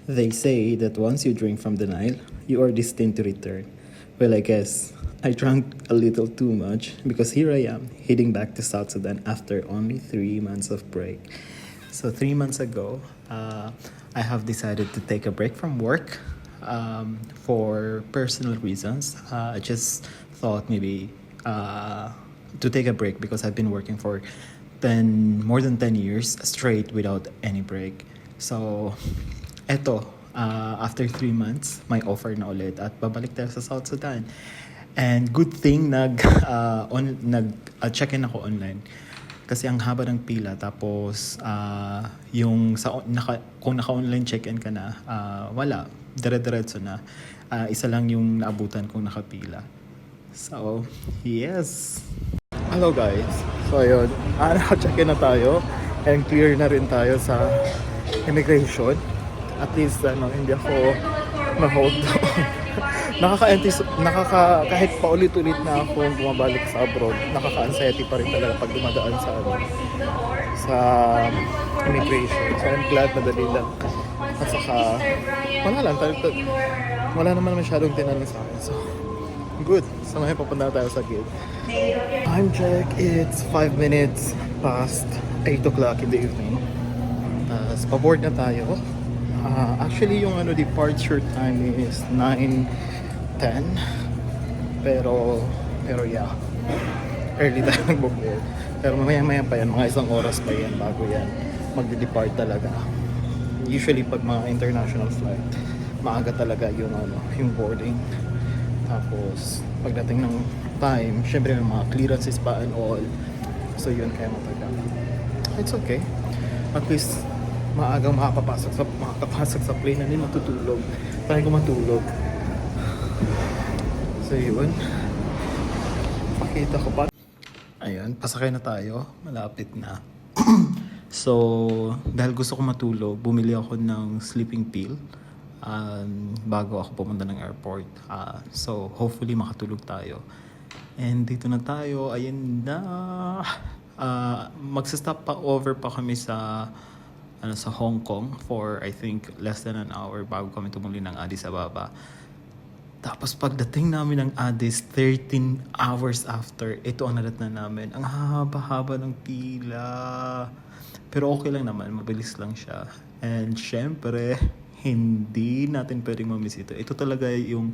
They say that once you drink from the Nile, you are destined to return. Well, I guess I drank a little too much because here I am, heading back to South Sudan after only 3 months of break. So, 3 months ago, I have decided to take a break from work for personal reasons. I just thought maybe to take a break because I've been working for more than 10 years straight without any break. So, eto, after 3 months, may offer na ulit at babalik tayo sa South Sudan. And good thing check-in ako online. Kasi ang haba ng pila, tapos kung naka-online check-in ka na, wala, dire-diretso na. Isa lang yung naabutan kung nakapila. So, yes. Hello guys. So ayun, naka-check-in na tayo and clear na rin tayo sa immigration. At least hindi ako ma-hold down. Kahit paulit-ulit na ako bumabalik sa abroad, nakaka-anxiety pa rin talaga pag dumadaan sa immigration. So I'm glad madali lang. At saka, wala naman masyadong tinanong sa akin. So, good. So ngayon papunta tayo sa gate. Time check, it's 5 minutes past 8 o'clock in the evening. Tapos paboard na tayo. Actually yung departure time is 9:10. Pero yeah, early tayo nag-board. Pero maya pa yan, mga isang oras pa yan bago yan magde-depart talaga. Usually pag mga international flight, maaga talaga yung boarding. Tapos pagdating ng time, syempre may mga clearances pa and all. So yun, kaya matagal. It's okay. At least maagang makakapasok sa plane na hindi matutulog. Try ko matulog. So yun. Pakita ko pa. Ayun, pasakay na tayo. Malapit na. So, dahil gusto ko matulog, bumili ako ng sleeping pill bago ako pumunta ng airport. So, hopefully makatulog tayo. And dito na tayo. Ayun na. Magsa-stop pa over pa kami sa Hong Kong for I think less than an hour bago kami tumuli ng Addis Ababa. Tapos pagdating namin ng Addis, 13 hours after, ito ang nadat na namin. Ang haba-haba ng pila. Pero okay lang naman, mabilis lang siya. And syempre, hindi natin pwedeng mamiss ito. Ito talaga yung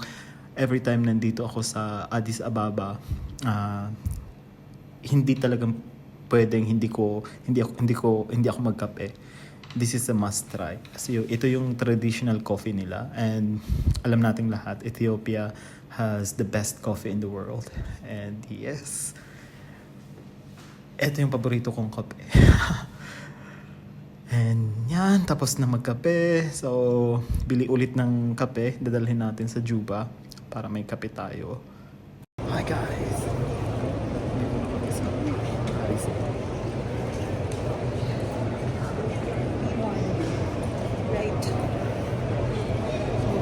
every time nandito ako sa Addis Ababa, hindi talagang pwedeng hindi ako magkape. This is a must try. Kasi ito yung traditional coffee nila. And alam nating lahat, Ethiopia has the best coffee in the world. And yes, ito yung paborito kong kape. And yan, tapos na magkape. So, bili ulit ng kape. Dadalhin natin sa Juba para may kape tayo. Hi guys!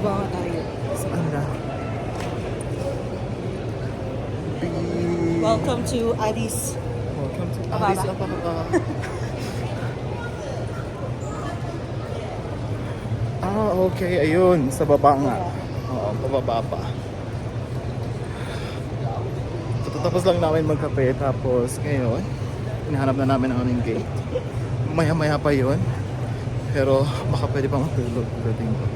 Baba tayo. Saan na? Welcome to Addis. Welcome to Ababa. Addis Ababa. Okay. Ayun. Sa baba nga. Oo, pababa pa. So, tapos lang namin magkape. Tapos ngayon, hinahanap na namin ang aming gate. Maya-maya pa yun. Pero baka pwede pa matulog pagdating ko.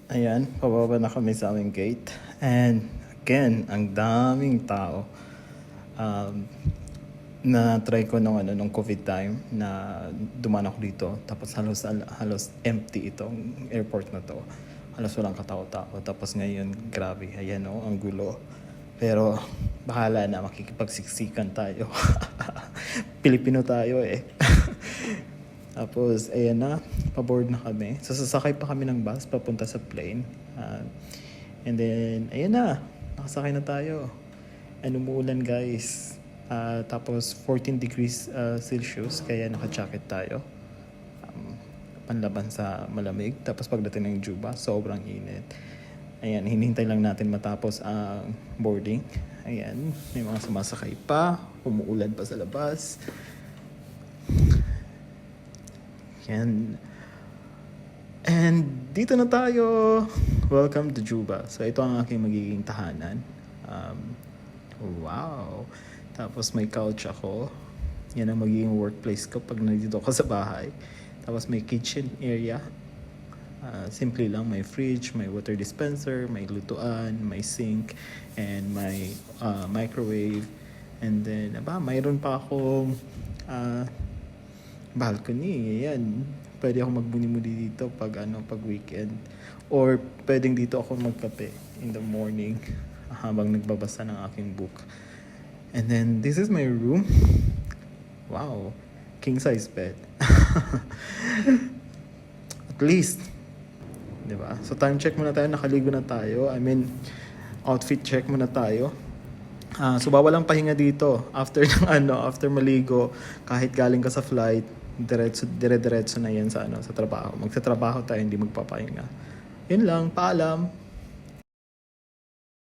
Ayan, pababa na kami sa aming gate. And again, ang daming tao. Na-try ko nung COVID time na dumaan ako dito. Tapos halos empty itong airport na to. Halos walang katao-tao. Tapos ngayon, grabe. Ayan ang gulo. Pero bahala na, makikipagsiksikan tayo. Pilipino tayo eh. Tapos, ayan na, paboard na kami. So, sasakay pa kami ng bus papunta sa plane. And then, ayan na, nakasakay na tayo. And umuulan guys. Tapos, 14 degrees Celsius, kaya naka-jacket tayo. Panlaban sa malamig. Tapos, pagdating ng Juba, sobrang init. Ayan, hinihintay lang natin matapos ang boarding. Ayan, may mga sumasakay pa, umuulan pa sa labas. Ayan. And dito na tayo. Welcome to Juba. So ito ang aking magiging tahanan. Wow. Tapos may couch ako. Yan ang magiging workplace ko pag nandito ako sa bahay. Tapos may kitchen area. Simple lang, may fridge, may water dispenser, may lutuan, may sink, and may microwave. And then, mayroon pa akong balcony. Ayan. Pwede ako magbuni-muni dito pag weekend. Or pwedeng dito ako magkape in the morning habang nagbabasa ng aking book. And then, this is my room. Wow. King size bed. At least. Diba? So time check muna tayo. Nakaligo na tayo. Outfit check muna tayo. So bawal ang pahinga dito. After maligo, kahit galing ka sa flight, dire-diretso na yan sa trabaho. Magtatrabaho tayo, hindi magpapahinga. Yun lang, paalam.